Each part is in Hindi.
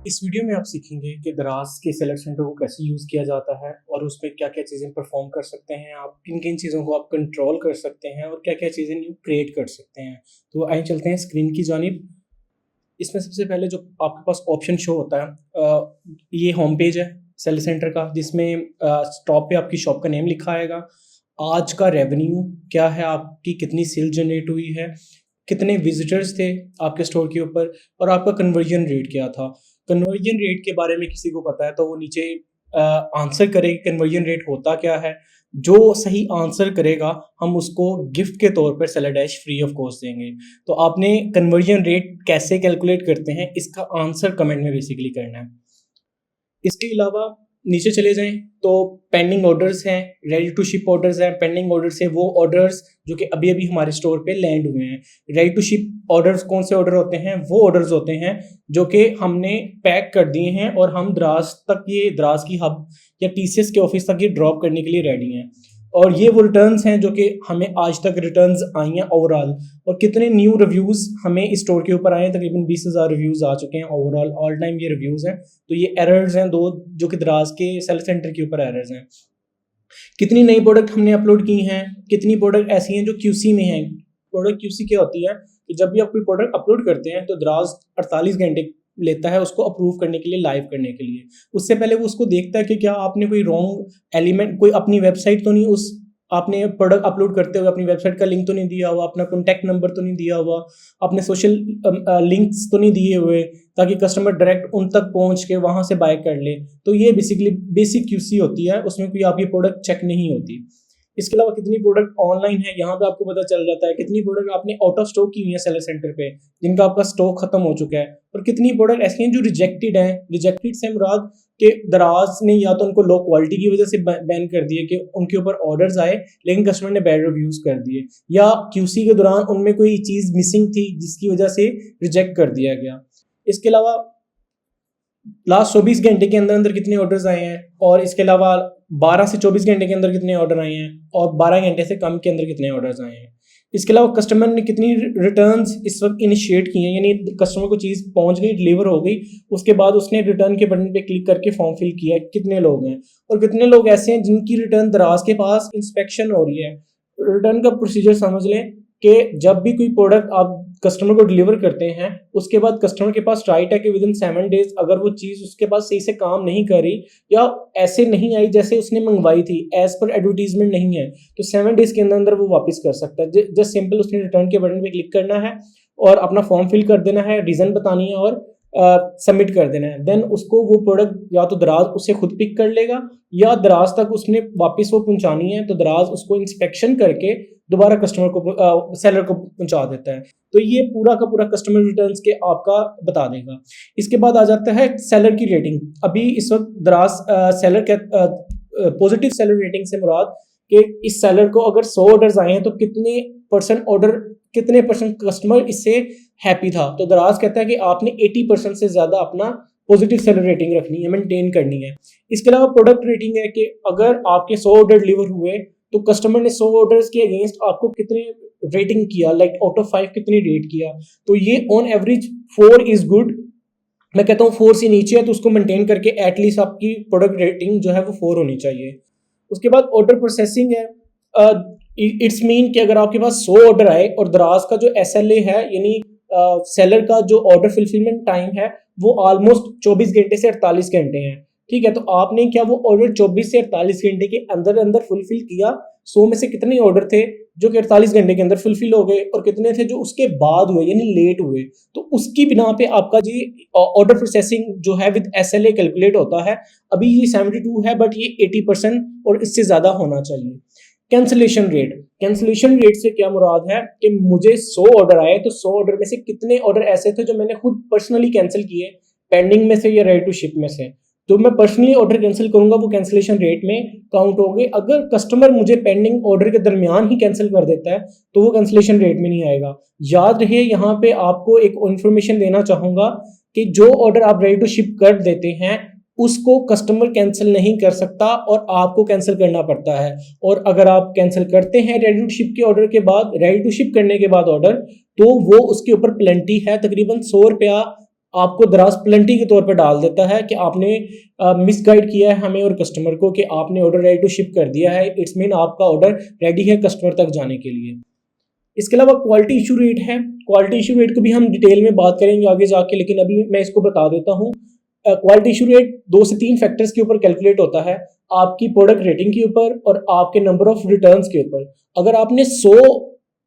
इस वीडियो में आप सीखेंगे कि दराज के सेलर सेंटर को कैसे यूज़ किया जाता है और उसमें क्या-क्या चीज़ें परफॉर्म कर सकते हैं आप, किन-किन चीज़ों को आप कंट्रोल कर सकते हैं और क्या-क्या चीज़ें न्यू क्रिएट कर सकते हैं। तो आइए चलते हैं स्क्रीन की जानिब। इसमें सबसे पहले जो आपके पास ऑप्शन शो होता है, ये होम पेज है सेलर सेंटर का, जिसमें टॉप पे आपकी शॉप का नेम लिखा आएगा, आज का रेवेन्यू क्या है, आपकी कितनी सेल जनरेट हुई है, कितने विजिटर्स थे आपके स्टोर के ऊपर और आपका कन्वर्जन रेट क्या था। कन्वर्जन रेट के बारे में किसी को पता है तो वो नीचे आंसर करे कि कन्वर्जन रेट होता क्या है। जो सही आंसर करेगा हम उसको गिफ्ट के तौर पर seller dash free of cost देंगे। तो आपने कन्वर्जन रेट कैसे कैलकुलेट करते हैं इसका आंसर कमेंट में बेसिकली करना है। इसके अलावा नीचे चले जाएं तो पेंडिंग ऑर्डर्स हैं, रेडी टू शिप ऑर्डर्स हैं। पेंडिंग ऑर्डर्स है वो ऑर्डर्स जो कि अभी अभी हमारे स्टोर पे लैंड हुए हैं। रेडी टू शिप ऑर्डर्स कौन से ऑर्डर होते हैं? वो ऑर्डर्स होते हैं जो कि हमने पैक कर दिए हैं और हम द्रास तक, ये द्रास की हब या टीसीएस के ऑफिस तक ये ड्रॉप करने के लिए रेडी हैं। और ये वो रिटर्न्स हैं जो कि हमें आज तक रिटर्न्स आई हैं ओवरऑल। और कितने न्यू रिव्यूज़ हमें इस स्टोर के ऊपर आए हैं, तकरीबन 20,000 रिव्यूज़ आ चुके हैं ओवरऑल, ऑल टाइम ये रिव्यूज़ हैं। तो ये एरर्स हैं दो जो कि दराज के सेल सेंटर के ऊपर एरर्स हैं। कितनी नई प्रोडक्ट हमने अपलोड की हैं, कितनी प्रोडक्ट ऐसी हैं जो क्यूसी में हैं। प्रोडक्ट क्यूसी क्या होती है कि जब भी आप कोई प्रोडक्ट अपलोड करते हैं तो दराज 48 घंटे लेता है उसको अप्रूव करने के लिए, लाइव करने के लिए। उससे पहले वो उसको देखता है कि क्या आपने कोई रॉन्ग एलिमेंट, कोई अपनी वेबसाइट तो नहीं, उस आपने प्रोडक्ट अपलोड करते हुए अपनी वेबसाइट का लिंक तो नहीं दिया हुआ, अपना कॉन्टैक्ट नंबर तो नहीं दिया हुआ, अपने सोशल लिंक्स तो नहीं दिए हुए ताकि कस्टमर डायरेक्ट उन तक पहुंच के वहां से बाय कर ले। तो ये बेसिकली बेसिक क्यूसी होती है, उसमें कोई आपकी प्रोडक्ट चेक नहीं होती। इसके अलावा कितनी प्रोडक्ट ऑनलाइन है यहाँ पे आपको पता चल जाता है। कितनी प्रोडक्ट आपने आउट ऑफ स्टॉक की हुई है सेलर सेंटर पे, जिनका आपका स्टॉक खत्म हो चुका है। और कितनी प्रोडक्ट ऐसी हैं जो रिजेक्टेड हैं। रिजेक्टेड से मुराद कि दराज ने या तो उनको लो क्वालिटी की वजह से बैन कर दिए कि उनके ऊपर ऑर्डर्स आए लेकिन कस्टमर ने बैड रिव्यूज कर दिए, या क्यूसी के दौरान उनमें कोई चीज़ मिसिंग थी जिसकी वजह से रिजेक्ट कर दिया गया। इसके अलावा लास्ट 24 घंटे के अंदर अंदर कितने ऑर्डर्स आए हैं, और इसके अलावा 12 से 24 घंटे के अंदर कितने ऑर्डर आए हैं, और 12 घंटे से कम के अंदर कितने ऑर्डर्स आए हैं। इसके अलावा कस्टमर ने कितनी रिटर्न्स इस वक्त इनिशिएट किए हैं, यानी कस्टमर को चीज़ पहुंच गई, डिलीवर हो गई, उसके बाद उसने रिटर्न के बटन पे क्लिक करके फॉर्म फिल किया है, कितने लोग हैं। और कितने लोग ऐसे हैं जिनकी रिटर्न दराज के पास इंस्पेक्शन हो रही है। रिटर्न का प्रोसीजर समझ लें कि जब भी कोई प्रोडक्ट आप कस्टमर को डिलीवर करते हैं उसके बाद कस्टमर के पास राइट है कि विद इन 7 डेज अगर वो चीज़ उसके पास सही से काम नहीं कर रही या ऐसे नहीं आई जैसे उसने मंगवाई थी, एज पर एडवर्टीजमेंट नहीं है, तो 7 डेज के अंदर अंदर वो वापस कर सकता है। जस्ट सिंपल उसने रिटर्न के बटन पे क्लिक करना है और अपना फॉर्म फिल कर देना है, रीज़न बतानी है और सबमिट कर देना है। देन उसको वो प्रोडक्ट या तो दराज उसे खुद पिक कर लेगा या दराज तक उसने वापस वो पहुंचानी है तो दराज उसको इंस्पेक्शन करके दोबारा कस्टमर को, सेलर को पहुंचा देता है। तो ये पूरा का पूरा कस्टमर रिटर्न्स के आपका बता देगा। इसके बाद आ जाता है सेलर की रेटिंग। अभी इस वक्त दराज सेलर के पॉजिटिव सेलर रेटिंग से मुराद कि इस सेलर को अगर 100 ऑर्डर्स आए हैं तो कितने परसेंट कस्टमर इससे हैप्पी था। तो दराज कहता है कि आपने 80% से ज़्यादा अपना पॉजिटिव सेलर रेटिंग रखनी है, मेंटेन करनी है। इसके अलावा प्रोडक्ट रेटिंग है कि अगर आपके 100 ऑर्डर डिलीवर हुए तो कस्टमर ने 100 ऑर्डर्स के अगेंस्ट आपको कितने रेटिंग किया, लाइक आउट ऑफ 5 कितनी रेट किया। तो ये ऑन एवरेज 4 इज गुड। मैं कहता हूँ 4 से नीचे है तो उसको मेंटेन करके एटलीस्ट आपकी प्रोडक्ट रेटिंग जो है वो 4 होनी चाहिए। उसके बाद ऑर्डर प्रोसेसिंग है। इट्स मीन कि अगर आपके पास 100 ऑर्डर आए और दराज का जो SLA है, यानी सेलर का जो ऑर्डर फुलफिलमेंट टाइम है वो ऑलमोस्ट 24 घंटे से 48 घंटे हैं। ठीक है, तो आपने क्या वो ऑर्डर 24 से 48 घंटे के अंदर अंदर फुलफिल किया। 100 में से कितने ऑर्डर थे जो कि 48 घंटे के अंदर फुलफिल हो गए और कितने थे जो उसके बाद हुए यानी लेट हुए। तो उसकी बिना पे आपका जी ऑर्डर प्रोसेसिंग जो है विद SLA कैलकुलेट होता है। अभी ये 72 है बट ये 80% और इससे ज़्यादा होना चाहिए। कैंसिलेशन रेट से क्या मुराद है कि मुझे 100 ऑर्डर आए तो 100 ऑर्डर में से कितने ऑर्डर ऐसे थे जो मैंने खुद पर्सनली कैंसिल किए, पेंडिंग में से या रेडी टू शिप में से। तो मैं पर्सनली ऑर्डर कैंसिल करूंगा वो कैंसिलेशन रेट में काउंट हो गए। अगर कस्टमर मुझे पेंडिंग ऑर्डर के दरमियान ही कैंसिल कर देता है तो वो कैंसिलेशन रेट में नहीं आएगा। याद रहे, यहाँ पे आपको एक इन्फॉर्मेशन देना चाहूंगा कि जो ऑर्डर आप रेडी टू शिप कर देते हैं उसको कस्टमर कैंसिल नहीं कर सकता और आपको कैंसिल करना पड़ता है। और अगर आप कैंसिल करते हैं रेडी टू शिप के ऑर्डर के बाद, रेडी टू शिप करने के बाद ऑर्डर, तो वो उसके ऊपर पेनल्टी है तकरीबन 100 रुपया आपको दराज प्लेंटी के तौर पे डाल देता है कि आपने मिसगाइड किया है हमें और कस्टमर को कि आपने ऑर्डर रेडी टू शिप कर दिया है, इट्स मीन आपका ऑर्डर रेडी है कस्टमर तक जाने के लिए। इसके अलावा क्वालिटी इशू रेट है, क्वालिटी इशू रेट को भी हम डिटेल में बात करेंगे आगे जाके, लेकिन अभी मैं इसको बता देता हूँ। क्वालिटी इशू रेट 2 से 3 फैक्टर्स के ऊपर कैलकुलेट होता है, आपकी प्रोडक्ट रेटिंग के ऊपर और आपके नंबर ऑफ रिटर्न्स के ऊपर। अगर आपने 100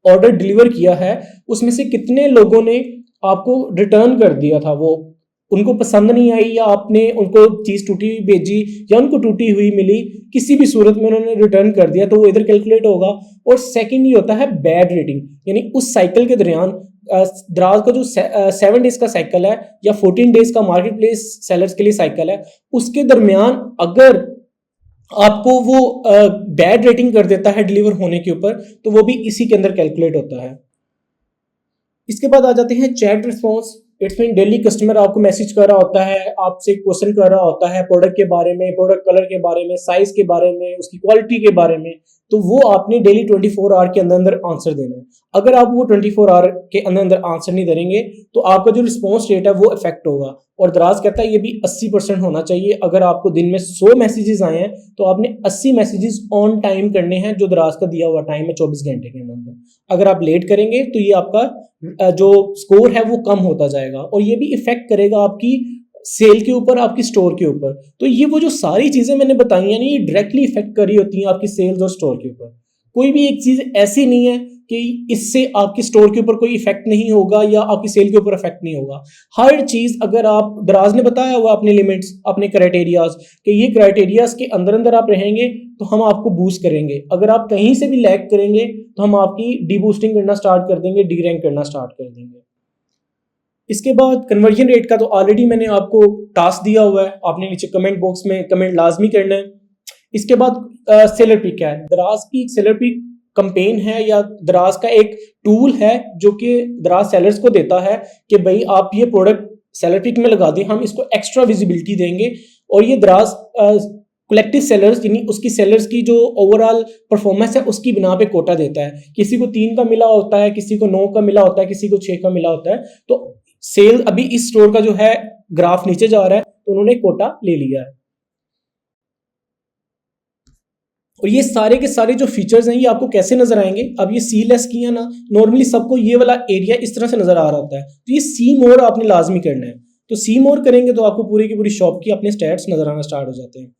ऑर्डर डिलीवर किया है, उसमें से कितने लोगों ने आपको रिटर्न कर दिया था, वो उनको पसंद नहीं आई या आपने उनको चीज़ टूटी हुई भेजी या उनको टूटी हुई मिली, किसी भी सूरत में उन्होंने रिटर्न कर दिया, तो वो इधर कैलकुलेट होगा। और सेकंड ये होता है बैड रेटिंग, यानी उस साइकिल के दरमियान दराज का जो 7 डेज का साइकिल है या 14 डेज का मार्केट प्लेस सेलर्स के लिए साइकिल है, उसके दरमियान अगर आपको वो बैड रेटिंग कर देता है डिलीवर होने के ऊपर, तो वो भी इसी के अंदर कैलकुलेट होता है। इसके बाद आ जाते हैं chat response. It's mean daily customer आपको मैसेज कर रहा होता है, आपसे क्वेश्चन कर रहा होता है प्रोडक्ट के बारे में, प्रोडक्ट कलर के बारे में, साइज के बारे में, उसकी क्वालिटी के बारे में, तो वो आपने डेली 24 आवर के अंदर अंदर आंसर देना है। अगर आप वो 24 आवर के अंदर अंदर आंसर नहीं देंगे तो आपका जो रिस्पॉन्स रेट है वो इफेक्ट होगा। और दराज कहता है ये भी 80% होना चाहिए। अगर आपको दिन में 100 मैसेजेस आए हैं तो आपने 80 मैसेजेस ऑन टाइम करने हैं, जो दराज का दिया हुआ टाइम है 24 घंटे के अंदर। अगर आप लेट करेंगे तो ये आपका जो स्कोर है वो कम होता जाएगा और ये भी इफेक्ट करेगा आपकी सेल के ऊपर, आपकी स्टोर के ऊपर। तो ये वो जो सारी चीजें मैंने बताई हैं ना, ये डायरेक्टली इफेक्ट कर रही होती हैं आपकी सेल्स और स्टोर के ऊपर। कोई भी एक चीज ऐसी नहीं है कि इससे आपकी स्टोर के ऊपर कोई इफेक्ट नहीं होगा या आपकी सेल के ऊपर इफेक्ट नहीं होगा। हर चीज, अगर आप, दराज ने बताया हुआ अपने लिमिट्स, अपने क्राइटेरियाज, कि ये क्राइटेरियाज के अंदर अंदर आप रहेंगे तो हम आपको बूस्ट करेंगे। अगर आप कहीं से भी लैग करेंगे तो हम आपकी डी बूस्टिंग करना स्टार्ट कर देंगे, डी रैंक करना स्टार्ट कर देंगे। इसके बाद कन्वर्जन रेट का तो ऑलरेडी मैंने आपको टास्क दिया हुआ है, आपने नीचे कमेंट बॉक्स में कमेंट लाजमी करना है। इसके बाद सेलर पिक है, दराज की सेलर पिक कंपेन है या दराज का एक टूल है जो कि दराज सेलर्स को देता है कि भाई आप ये प्रोडक्ट सेलर पिक में लगा दें, हम इसको एक्स्ट्रा विजिबिलिटी देंगे। और ये दराज कलेक्टिव सेलर्स, यानी उसकी सेलर्स की जो ओवरऑल परफॉर्मेंस है उसकी बिना पे कोटा देता है। किसी को 3 का मिला होता है, किसी को 9 का मिला होता है, किसी को 6 का मिला होता है। तो सेल अभी इस स्टोर का जो है ग्राफ नीचे जा रहा है, तो उन्होंने कोटा ले लिया है। और ये सारे के सारे जो फीचर्स हैं ये आपको कैसे नजर आएंगे, अब ये सी लेस किया ना, नॉर्मली सबको ये वाला एरिया इस तरह से नजर आ रहा होता है, तो ये सी मोर आपने लाजमी करना है। तो सी मोर करेंगे तो आपको पूरी की पूरी शॉप की अपने स्टैट्स नजर आना स्टार्ट हो जाते हैं।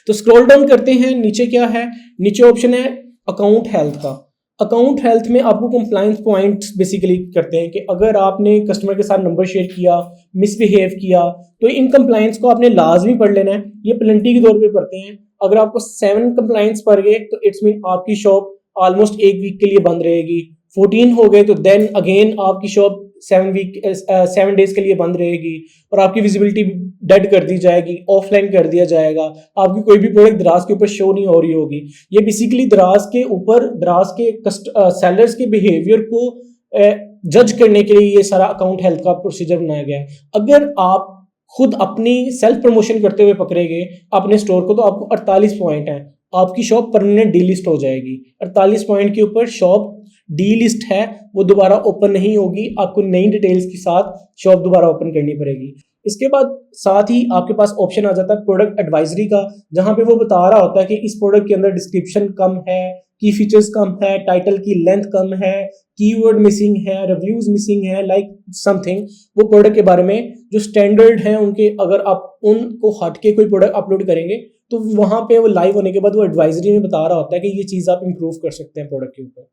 तो स्क्रॉल डाउन करते हैं, नीचे क्या है, नीचे ऑप्शन है अकाउंट हेल्थ का। अकाउंट हेल्थ में आपको कंप्लायंस पॉइंट्स बेसिकली करते हैं कि अगर आपने कस्टमर के साथ नंबर शेयर किया, मिसबिहेव किया, तो इन कंप्लायंस को आपने लाजमी पढ़ लेना है। ये प्लेंटी के तौर पे पढ़ते हैं। अगर आपको 7 कंप्लायंस पढ़ गए तो इट्स मीन आपकी शॉप ऑलमोस्ट 1 वीक के लिए बंद रहेगी। 14 हो गए तो देन अगेन आपकी शॉप 7 डेज के लिए बंद रहेगी और आपकी विजिबिलिटी डेड कर दी जाएगी, ऑफलाइन कर दिया जाएगा। आपकी कोई भी प्रोडक्ट दराज के ऊपर शो नहीं हो रही होगी। ये बेसिकली दराज के ऊपर, दराज के सेलर्स के बिहेवियर को जज करने के लिए ये सारा अकाउंट हेल्थ का प्रोसीजर बनाया गया है। अगर आप खुद अपनी सेल्फ प्रमोशन करते हुए पकड़े गए अपने स्टोर को, तो आपको 48 पॉइंट है, आपकी शॉप परमानेंट डी लिस्ट हो जाएगी। 48 पॉइंट के ऊपर शॉप डी लिस्ट है, वो दोबारा ओपन नहीं होगी, आपको नई डिटेल्स के साथ शॉप दोबारा ओपन करनी पड़ेगी। इसके बाद साथ ही आपके पास ऑप्शन आ जाता है प्रोडक्ट एडवाइजरी का, जहां पे वो बता रहा होता है कि इस प्रोडक्ट के अंदर डिस्क्रिप्शन कम है, की फीचर्स कम है, टाइटल की लेंथ कम है, कीवर्ड मिसिंग है, रिव्यूज मिसिंग है, लाइक समथिंग। वो प्रोडक्ट के बारे में जो स्टैंडर्ड है उनके, अगर आप उनको हट के कोई प्रोडक्ट अपलोड करेंगे तो वहां पे वो लाइव होने के बाद वो एडवाइजरी में बता रहा होता है कि ये चीज आप इंप्रूव कर सकते हैं प्रोडक्ट के ऊपर।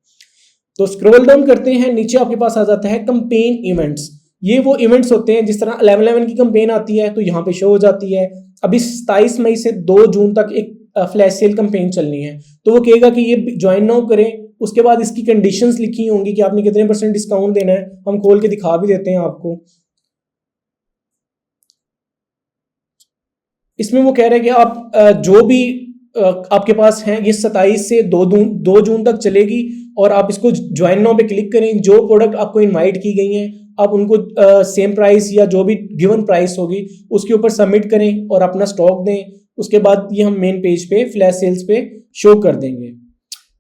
तो स्क्रॉल डाउन करते हैं, नीचे आपके पास आ जाता है कंपेन इवेंट्स। ये वो इवेंट्स होते हैं जिस तरह 11/11 की कंपेन आती है तो यहाँ पे शो हो जाती है। अभी 27 मई से 2 जून तक एक फ्लैश सेल कंपेन चलनी है, तो वो कहेगा कि ये ज्वाइन नाउ करें। उसके बाद इसकी कंडीशंस लिखी होंगी कि आपने कितने % डिस्काउंट देना है, हम खोल के दिखा भी देते हैं आपको। इसमें वो कह रहे हैं कि आप जो भी आपके पास हैं, ये 27 से 2 जून तक चलेगी और आप इसको ज्वाइन नाउ पे क्लिक करें। जो प्रोडक्ट आपको इनवाइट की गई हैं आप उनको सेम प्राइस या जो भी गिवन प्राइस होगी उसके ऊपर सबमिट करें और अपना स्टॉक दें। उसके बाद ये हम मेन पेज पे फ्लैश सेल्स पे शो कर देंगे।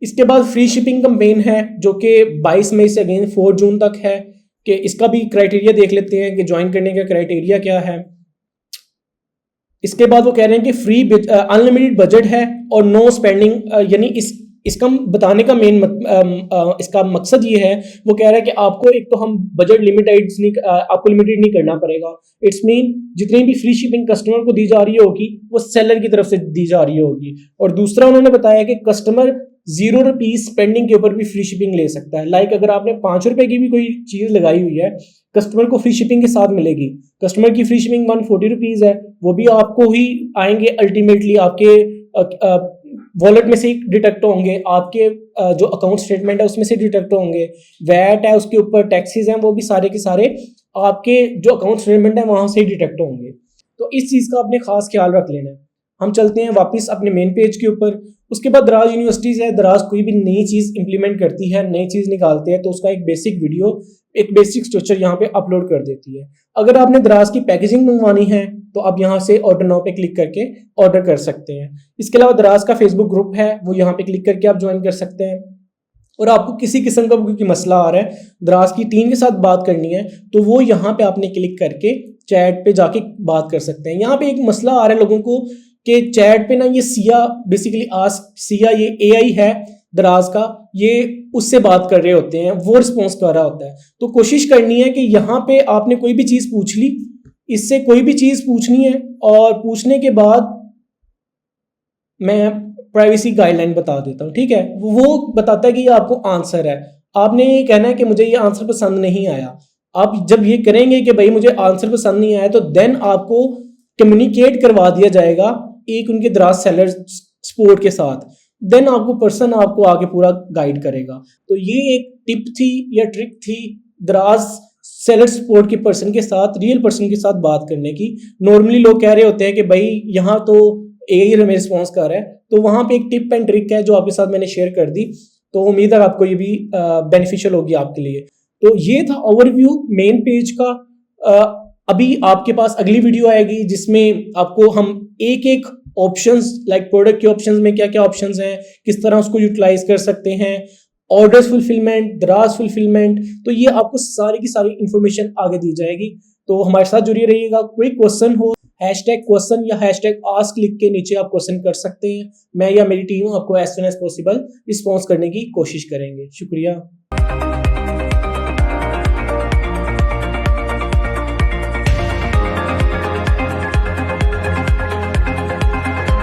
इसके बाद फ्री शिपिंग कंपेन है जो कि 22 मई से अगेन 4 जून तक है, कि इसका भी क्राइटेरिया देख लेते हैं कि ज्वाइन करने का क्राइटेरिया क्या है। इसके बाद वो कह रहे हैं कि फ्री अनलिमिटेड बजट है और नो स्पेंडिंग, यानी इसका बताने का मेन इसका मकसद ये है, वो कह रहा है कि आपको एक तो हम बजट लिमिटेड नहीं, आपको लिमिटेड नहीं करना पड़ेगा। इट्स मीन जितनी भी फ्री शिपिंग कस्टमर को दी जा रही होगी वो सेलर की तरफ से दी जा रही होगी। और दूसरा उन्होंने बताया कि कस्टमर ₹0 स्पेंडिंग के ऊपर भी फ्री शिपिंग ले सकता है। लाइक अगर आपने ₹5 की भी कोई चीज़ लगाई हुई है, कस्टमर को फ्री शिपिंग के साथ मिलेगी। कस्टमर की फ्री शिपिंग ₹140 है, वो भी आपको ही आएंगे, अल्टीमेटली आपके वॉलेट में से डिटेक्ट होंगे, आपके जो अकाउंट स्टेटमेंट है उसमें से डिटेक्ट होंगे, वैट है उसके ऊपर, टैक्सेस हैं, वो भी सारे के सारे आपके जो अकाउंट स्टेटमेंट है वहाँ से ही डिटेक्ट होंगे। तो इस चीज़ का आपने खास ख्याल रख लेना है। हम चलते हैं वापस अपने मेन पेज के ऊपर। उसके बाद दराज यूनिवर्सिटीज़ है, दराज कोई भी नई चीज़ इंप्लीमेंट करती है, नई चीज़ निकालते हैं तो उसका एक बेसिक वीडियो, एक बेसिक स्ट्रक्चर यहाँ पे अपलोड कर देती है। अगर आपने दराज की पैकेजिंग मंगवानी है तो आप यहाँ से ऑर्डर नाउ पे क्लिक करके ऑर्डर कर सकते हैं। इसके अलावा दराज का फेसबुक ग्रुप है, वो यहाँ पे क्लिक करके आप ज्वाइन कर सकते हैं। और आपको किसी किस्म का कोई मसला आ रहा है, दराज की टीम के साथ बात करनी है, तो वो यहाँ पे आपने क्लिक करके चैट पे जाके बात कर सकते हैं। यहाँ पे एक मसला आ रहा है लोगों को कि चैट पे ना ये सिया, बेसिकली आस्क सिया, ये एआई है दराज का, ये उससे बात कर रहे होते हैं, वो रिस्पॉन्स कर रहा होता है। तो कोशिश करनी है कि यहाँ पे आपने कोई भी चीज़ पूछ ली, इससे कोई भी चीज़ पूछनी है और पूछने के बाद मैं प्राइवेसी गाइडलाइन बता देता हूँ, ठीक है। वो बताता है कि ये आपको आंसर है, आपने ये कहना है कि मुझे ये आंसर पसंद नहीं आया। आप जब ये करेंगे कि भाई मुझे आंसर पसंद नहीं आया, तो देन आपको कम्युनिकेट करवा दिया जाएगा एक उनके दराज सेलर सपोर्ट के साथ। देन आपको पर्सन आपको आगे पूरा गाइड करेगा। तो ये एक टिप थी या ट्रिक थी दराज सेलर सपोर्ट के पर्सन के साथ, रियल पर्सन के साथ बात करने की। नॉर्मली लोग कह रहे होते हैं कि भाई यहाँ तो एआई हमें रिस्पॉन्स कर रहा है, तो वहाँ पे एक टिप एंड ट्रिक है जो आपके साथ मैंने शेयर कर दी। तो उम्मीद है आपको ये भी बेनिफिशियल होगी आपके लिए। तो ये था ओवरव्यू मेन पेज का। अभी आपके पास अगली वीडियो आएगी जिसमें आपको हम एक एक ऑप्शंस, लाइक प्रोडक्ट के ऑप्शंस में क्या क्या ऑप्शंस हैं, किस तरह उसको यूटिलाइज कर सकते हैं, ऑर्डर्स फुलफिलमेंट, दराज फुलफिलमेंट, तो ये आपको सारी की सारी इंफॉर्मेशन आगे दी जाएगी। तो हमारे साथ जुड़े रहिएगा। कोई क्वेश्चन हो, #क्वेश्चन या #आस्क लिख के नीचे आप क्वेश्चन कर सकते हैं। मैं या मेरी टीम आपको as soon as possible response करने की कोशिश करेंगे। शुक्रिया।